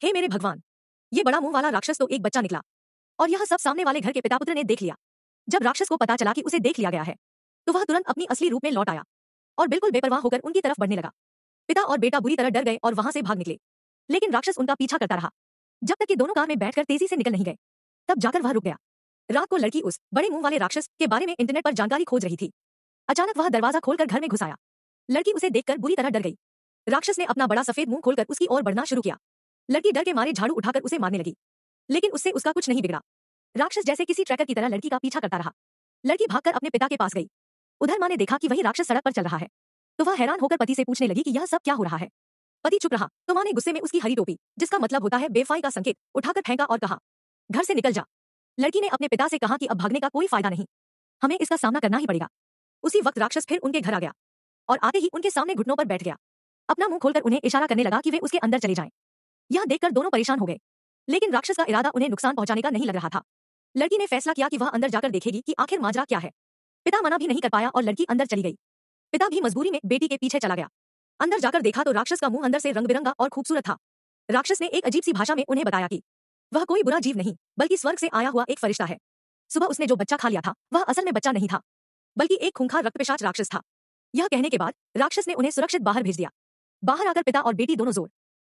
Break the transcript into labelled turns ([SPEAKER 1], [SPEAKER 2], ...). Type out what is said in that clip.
[SPEAKER 1] हे मेरे भगवान, ये बड़ा मुंह वाला राक्षस तो एक बच्चा निकला। और यह सब सामने वाले घर के पिता पुत्र ने देख लिया। जब राक्षस को पता चला कि उसे देख लिया गया है, तो वह तुरंत अपनी असली रूप में लौट आया और बिल्कुल बेपरवाह होकर उनकी तरफ बढ़ने लगा। पिता और बेटा बुरी तरह डर गए और वहां से भाग निकले, लेकिन राक्षस उनका पीछा करता रहा जब तक कि दोनों कार में बैठकर तेजी से निकल नहीं गए। तब जाकर वह रुक गया। रात को लड़की उस बड़े मुंह वाले राक्षस के बारे में इंटरनेट पर जानकारी खोज रही थी। अचानक वह दरवाजा खोलकर घर में घुस आया। लड़की उसे देखकर बुरी तरह डर गई। राक्षस ने अपना बड़ा सफेद मुंह खोलकर उसकी ओर बढ़ना शुरू किया। लड़की डर के मारे झाड़ू उठाकर उसे मारने लगी, लेकिन उससे उसका कुछ नहीं बिगड़ा। राक्षस जैसे किसी ट्रैकर की तरह लड़की का पीछा करता रहा। लड़की भागकर अपने पिता के पास गई। उधर माँ ने देखा कि वही राक्षस सड़क पर चल रहा है, तो वह हैरान होकर पति से पूछने लगी कि यह सब क्या हो रहा है। पति चुप रहा तो माँ ने गुस्से में उसकी हरी टोपी, जिसका मतलब होता है बेवफाई का संकेत, उठाकर फेंका और कहा, घर से निकल जा। लड़की ने अपने पिता से कहा कि अब भागने का कोई फायदा नहीं, हमें इसका सामना करना ही पड़ेगा। उसी वक्त राक्षस फिर उनके घर आ गया और आते ही उनके सामने घुटनों पर बैठ गया। अपना मुंह खोलकर उन्हें इशारा करने लगा कि वे उसके अंदर चले जाएं। यह देखकर दोनों परेशान हो गए, लेकिन राक्षस का इरादा उन्हें नुकसान पहुंचाने का नहीं लग रहा था। लड़की ने फैसला किया कि वह अंदर जाकर देखेगी कि आखिर माजरा क्या है। पिता मना भी नहीं कर पाया और लड़की अंदर चली गई। पिता भी मजबूरी में बेटी के पीछे चला गया। अंदर जाकर देखा तो राक्षस का मुंह अंदर से रंग बिरंगा और खूबसूरत था। राक्षस ने एक अजीब सी भाषा में उन्हें बताया कि वह कोई बुरा जीव नहीं, बल्कि स्वर्ग से आया हुआ एक फरिश्ता है। सुबह उसने जो बच्चा खा लिया था, वह असल में बच्चा नहीं था, बल्कि एक खूंखार रक्तपिशाच राक्षस था। यह कहने के बाद राक्षस ने उन्हें सुरक्षित बाहर भेज दिया। बाहर आकर पिता और बेटी दोनों जोर